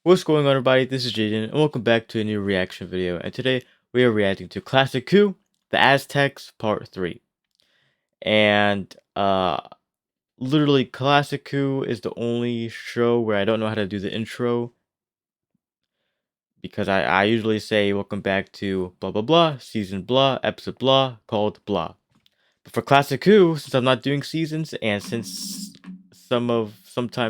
What's going on, everybody? This is Jaden, and welcome back to a new reaction video. And today we are reacting to Classic Coup, The Aztecs Part 3. And literally, Classic Coup is the only show where I don't know how to do the intro, because I usually say welcome back to blah blah blah, season blah, episode blah, called blah. But for Classic Coup, since I'm not doing seasons, and since sometimes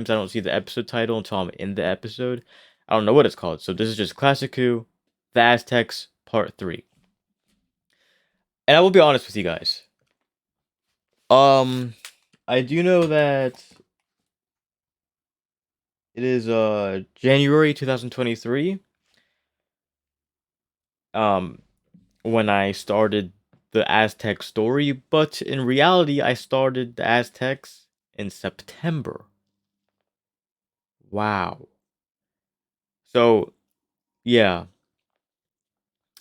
I don't see the episode title until I'm in the episode, I don't know what it's called. So this is just Classic Coup, The Aztecs Part 3. And I will be honest with you guys. I do know that it is January 2023. When I started the Aztec story, but in reality I started the Aztecs in September. Wow. So, yeah.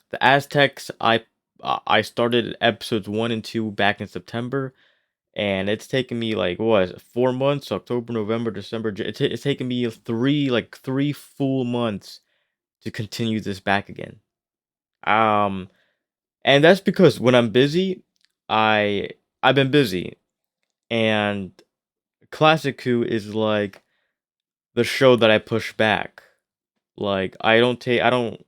The Aztecs, I started episodes 1 and 2 back in September, and it's taken me like what, 4 months, October, November, December. It's taken me three full months to continue this back again. And that's because when I'm busy, I've been busy, and Classic Coup is like the show that I push back. Like I don't.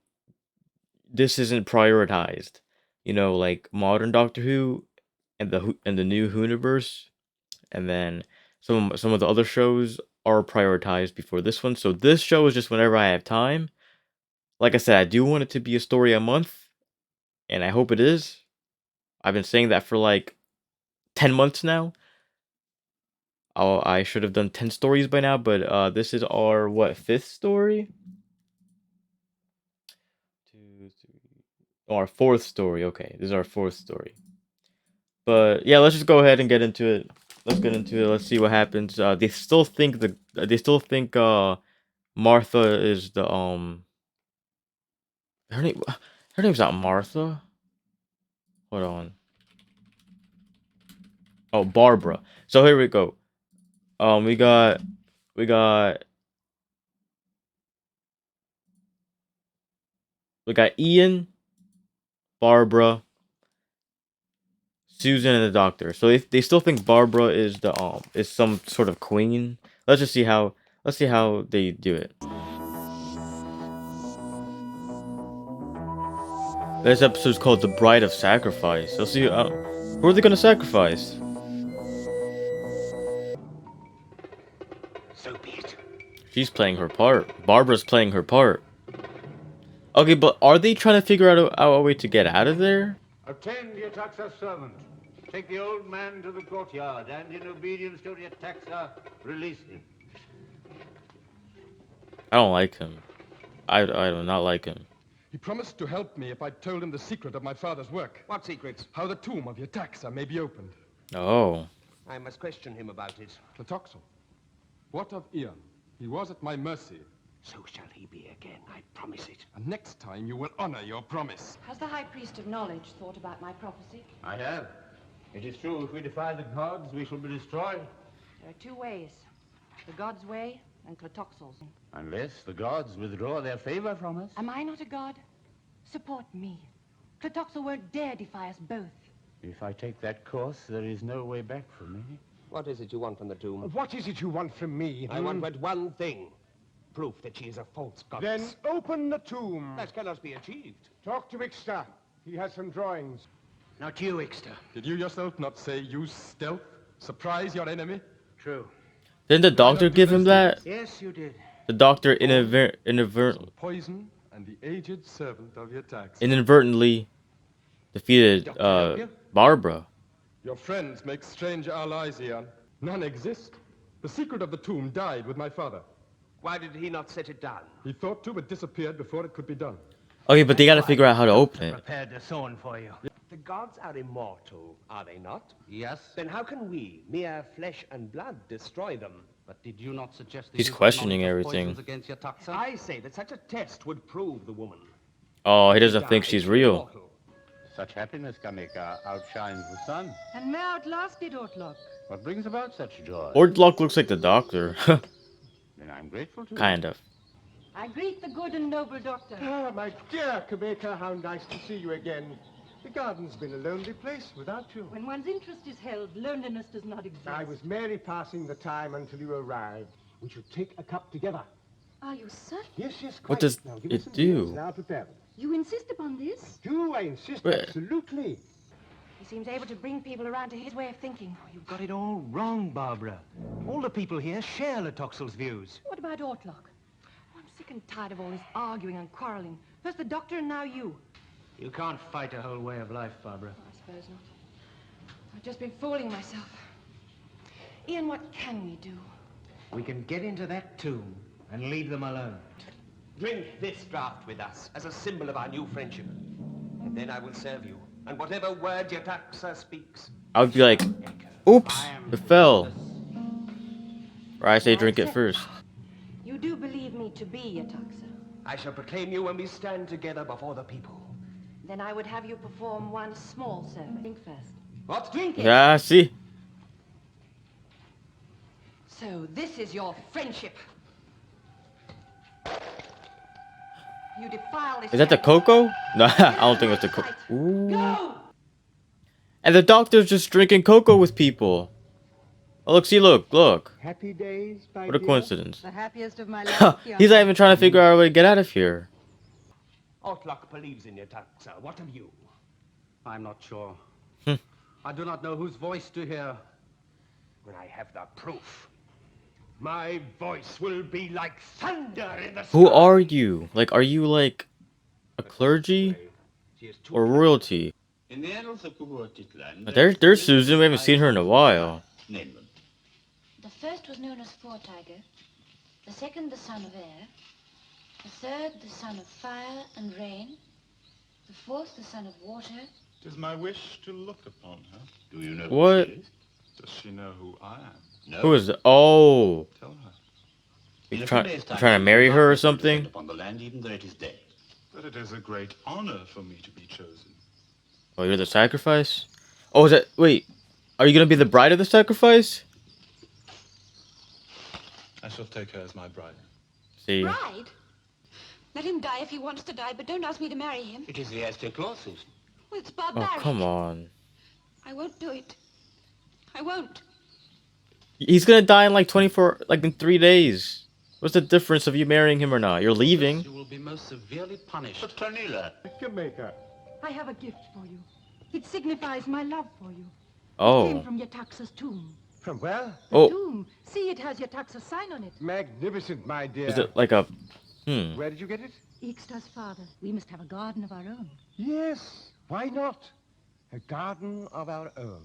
This isn't prioritized. Like modern Doctor Who and the new Whoniverse, and then some of the other shows are prioritized before this one. So this show is just whenever I have time. Like I said, I do want it to be a story a month, and I hope it is. I've been saying that for like 10 months now. I should have done 10 stories by now, but this is our fifth story? Two, three. Oh, our fourth story. Okay, this is our fourth story. But yeah, let's just go ahead and get into it. Let's get into it. Let's see what happens. They still think Martha is the her name her name's not Martha. Hold on. Oh, Barbara. So here we go. We got we got we got Ian, Barbara, Susan, and the doctor. So they still think Barbara is some sort of queen. Let's see how they do it. This episode is called "The Bride of Sacrifice." Let's see who are they gonna sacrifice? So be it. She's playing her part. Barbara's playing her part. Okay, but are they trying to figure out a way to get out of there? Attend the Ataxa servant. Take the old man to the courtyard, and in obedience to the Ataxa, release him. I don't like him. I do not like him. He promised to help me if I told him the secret of my father's work. What secrets? How the tomb of the Ataxa may be opened. Oh. I must question him about it. Clatoxel. What of Ian? He was at my mercy. So shall he be again, I promise it. And next time you will honor your promise. Has the High Priest of Knowledge thought about my prophecy? I have. It is true, if we defy the gods, we shall be destroyed. There are two ways. The God's way and Clatoxel's. Unless the gods withdraw their favor from us. Am I not a god? Support me. Clatoxel won't dare defy us both. If I take that course, there is no way back for me. What is it you want from the tomb? What is it you want from me? I want but one thing. Proof that she is a false goddess. Then open the tomb. That cannot be achieved. Talk to Ixta. He has some drawings. Not you, Ixta. Did you yourself not say use stealth? Surprise your enemy? True. Didn't the doctor give him that? Yes, you did. The doctor Some poison and the aged servant of the Ataxa. inadvertently defeated Barbara. Your friends make strange allies, Ian. None exist. The secret of the tomb died with my father. Why did he not set it down? He thought to, but disappeared before it could be done. Okay, but they gotta figure out how to open it. Prepared the thorn for you. The gods are immortal, are they not? Yes. Then how can we, mere flesh and blood, destroy them? But did you not suggest He's questioning everything. against your Ataxa? I say that such a test would prove the woman. Oh, he doesn't think she's real. Immortal. Such happiness, Kamika, outshines the sun. And may outlast it, Ortlok. What brings about such joy? Ordlock looks like the doctor. Then I'm grateful to you. Kind of. I greet the good and noble doctor. Ah, my dear Kabeka, how nice to see you again. The garden's been a lonely place without you. When one's interest is held, loneliness does not exist. I was merely passing the time until you arrived. We should take a cup together. Are you certain? Yes, yes, quite. What does Now, give me it some do? beans and I'll prepare them. You insist upon this? Do I insist? Wait. Absolutely. He seems able to bring people around to his way of thinking. You've got it all wrong, Barbara. All the people here share Letoxel's views. What about Ortlock? I'm sick and tired of all this arguing and quarreling. First the doctor and now you. You can't fight a whole way of life, Barbara. I suppose not. I've just been fooling myself. Ian, what can we do? We can get into that tomb and leave them alone. Drink this draught with us as a symbol of our new friendship. And then I will serve you. And whatever word Yetaxa speaks. I would be like, oops, it fell. Or I say drink it first. You do believe me to be Yetaxa? I shall proclaim you when we stand together before the people. Then I would have you perform one small service. Drink first. What? Drink it. Yeah, see? So this is your friendship. You defile this. Is that the family. cocoa? No, I don't think it's the cocoa. Right. Ooh. Go! And the doctor's just drinking cocoa with people. Oh, look, see, look. Happy days, my What a dear. coincidence. The happiest of my life. He's not even trying to figure out a way to get out of here. Ortlock believes in Yetaxa. What of you? I'm not sure. Hmm. I do not know whose voice to hear. When I have the proof, my voice will be like thunder in the Who sky. are you? Like, are you like a clergy or royalty? In the annals of Kuhuatitlan, There's Susan. We haven't seen her in a while. Name them. The first was known as Four Tiger, the second the son of air, the third the son of fire and rain, the fourth the son of water. It is my wish to look upon her. Do you know What? who she is? Does she know who I am? No. Who is it? Oh, Tell her. you In a trying few days' time, to marry her or I will something? descend upon the land, even though it is day. But it is a great honor for me to be chosen. Oh, you're the sacrifice? Oh, is that... Wait. Are you going to be the bride of the sacrifice? I shall take her as my bride. See. Bride? Let him die if he wants to die, but don't ask me to marry him. It is the Aztec law, Susan. Well, it's Oh, barbaric. come on. I won't do it. I won't. He's going to die in like 24... Like in 3 days. What's the difference of you marrying him or not? You're leaving. You will be most severely punished. But Tanila, Jamaica. I have a gift for you. It signifies my love for you. It Oh. came from Yetaxa's tomb. From where? The Oh. tomb. See, it has Yetaxa's sign on it. Magnificent, my dear. Is it like a... Where did you get it? Ixta's father. We must have a garden of our own. Yes, why not? A garden of our own.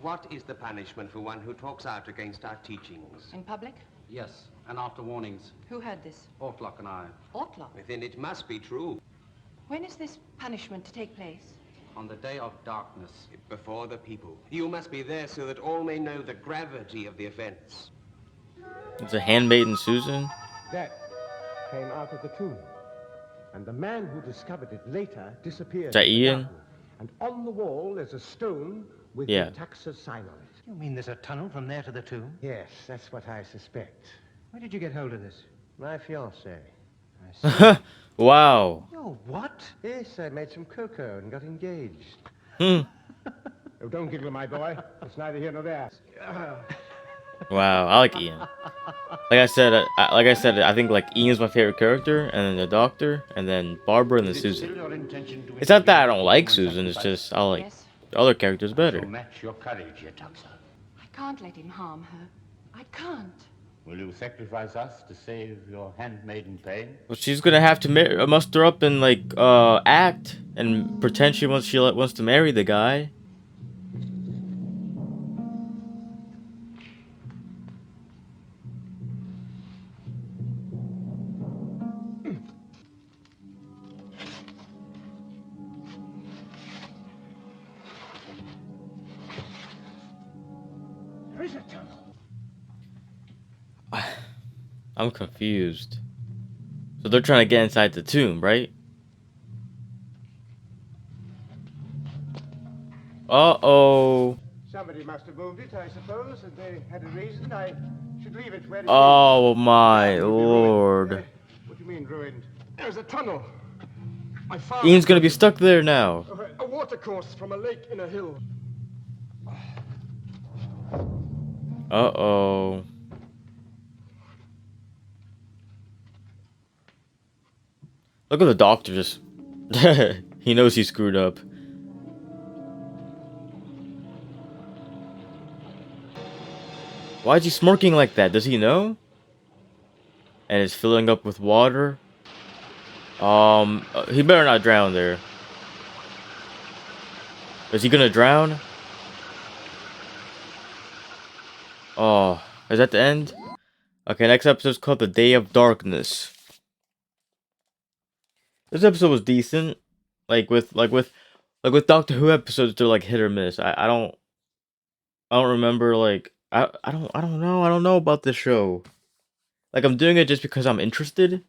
What is the punishment for one who talks out against our teachings? In public? Yes, and after warnings. Who heard this? Ortlock and I. Ortlock. Then it must be true. When is this punishment to take place? On the day of darkness. Before the people. You must be there so that all may know the gravity of the offense. It's a handmaiden Susan? That came out of the tomb. And the man who discovered it later disappeared. Is that in the Ian? garden. And on the wall there's a stone with Yeah. Yetaxa's sign on it. You mean there's a tunnel from there to the tomb? Yes, that's what I suspect. Where did you get hold of this? My fiancée. I see. Wow. Oh, what? Yes, I made some cocoa and got engaged. Hmm. Oh, don't giggle, my boy. It's neither here nor there. Wow, I like Ian. Like I said, I think like Ian's my favorite character, and then the Doctor, and then Barbara, and then Susan. It's not that I don't like Susan. It's just I like Yes. the other characters better. match your courage, Yetaxa. I can't let him harm her. I can't. Will you sacrifice us to save your handmaiden pain? Well, she's gonna have to muster up and like act and pretend she wants to marry the guy. There is a tunnel. I'm confused. So they're trying to get inside the tomb, right? Uh-oh. Somebody must have moved it, I suppose, and they had a reason. I should leave it where it is. Oh my lord. What do you mean, ruined? There's a tunnel. My father... Ian's gonna be stuck there now. A watercourse from a lake in a hill. Uh-oh. Look at the doctor just... he knows he screwed up. Why is he smirking like that? Does he know? And it's filling up with water. He better not drown there. Is he gonna drown? Oh, is that the end? Okay, next episode is called The Day of Darkness. This episode was decent. Like with Doctor Who episodes, they're like hit or miss. I don't remember like I don't know about this show. Like I'm doing it just because I'm interested.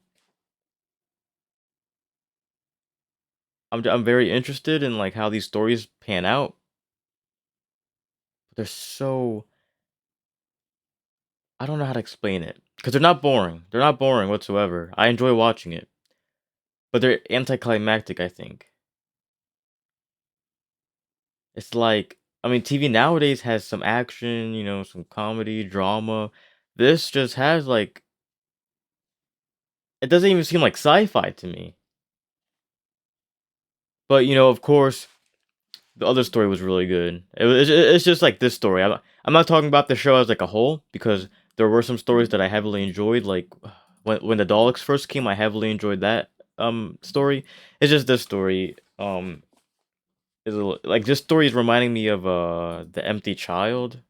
I'm very interested in like how these stories pan out. But they're so I don't know how to explain it because they're not boring. They're not boring whatsoever. I enjoy watching it, but they're anticlimactic. I think it's like I mean, TV nowadays has some action, you know, some comedy, drama. This just has like it doesn't even seem like sci-fi to me. But you know, of course, the other story was really good. It's just like this story. I'm not talking about the show as like a whole because there were some stories that I heavily enjoyed. Like when the Daleks first came, I heavily enjoyed that story. It's just this story is like this story is reminding me of the Empty Child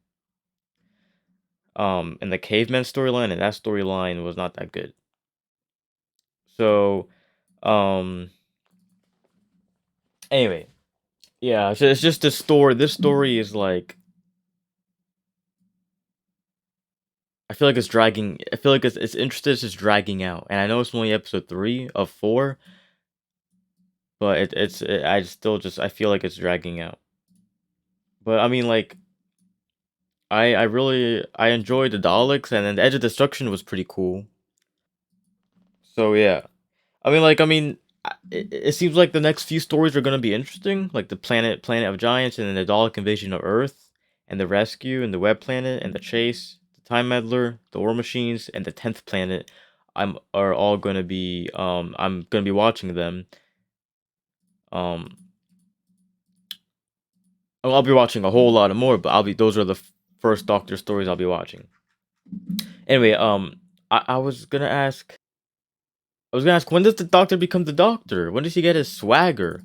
and the Caveman storyline, and that storyline was not that good. So anyway, yeah, it's just this story. This story is like I feel like it's dragging. I feel like it's interested. It's just dragging out, and I know it's only episode 3 of 4, but I still just I feel like it's dragging out. But I mean, like I really I enjoyed the Daleks, and then the Edge of Destruction was pretty cool. So yeah, it seems like the next few stories are gonna be interesting, like the Planet of Giants, and then the Dalek invasion of Earth, and the rescue, and the Web Planet, and the chase, the Time Meddler, the War Machines, and the 10th Planet. Are all gonna be I'm gonna be watching them. Um, I'll be watching a whole lot of more, but those are the first Doctor stories I'll be watching. Anyway, I was gonna ask, when does the Doctor become the Doctor? When does he get his swagger?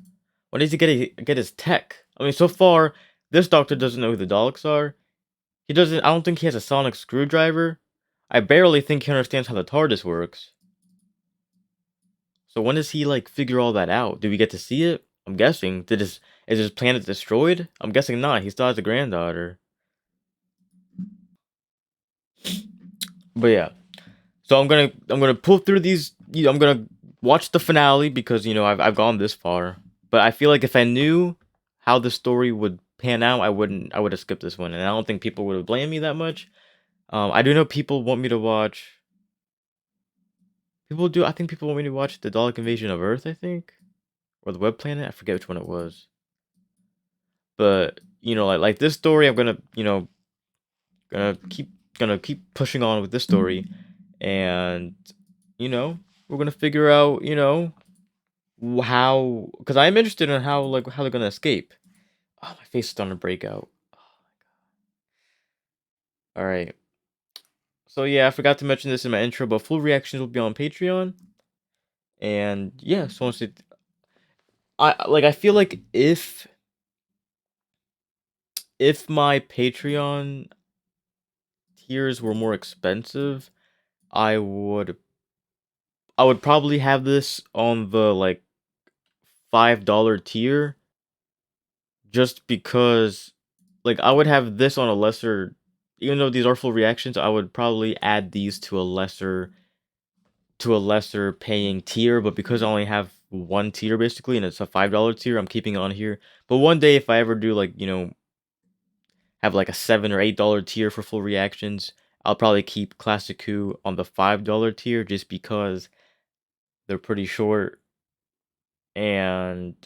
When does he get his tech? I mean, so far, this Doctor doesn't know who the Daleks are. He doesn't. I don't think he has a sonic screwdriver. I barely think he understands how the TARDIS works. So when does he like figure all that out? Do we get to see it? I'm guessing. Is his planet destroyed? I'm guessing not. He still has a granddaughter. But yeah. So I'm gonna pull through these. I'm gonna watch the finale because you know I've gone this far. But I feel like if I knew how the story would pan out, I would have skipped this one, and I don't think people would have blamed me that much. I do know people want me to watch. People do. I think people want me to watch the Dalek Invasion of Earth. I think, or the Web Planet. I forget which one it was. But you know, like this story, I'm gonna gonna keep pushing on with this story, and you know we're gonna figure out how, because I'm interested in how they're gonna escape. Oh, my face is starting to break out. Oh my god. All right. So yeah, I forgot to mention this in my intro, but full reactions will be on Patreon. And yeah, so honestly, I feel like if my Patreon tiers were more expensive, I would probably have this on the like $5 tier, just because like I would have this on a lesser, even though these are full reactions, I would probably add these to a lesser paying tier, but because I only have one tier basically and it's a $5 tier, I'm keeping it on here. But one day if I ever do like, have like a $7 or $8 tier for full reactions, I'll probably keep Classic Who on the $5 tier just because They're pretty short, and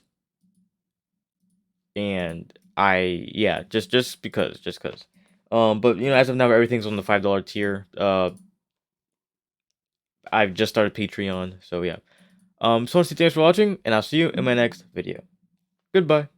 just because. But as of now, everything's on the $5 tier. I've just started Patreon, so yeah. So I want to say thanks for watching, and I'll see you in my next video. Goodbye.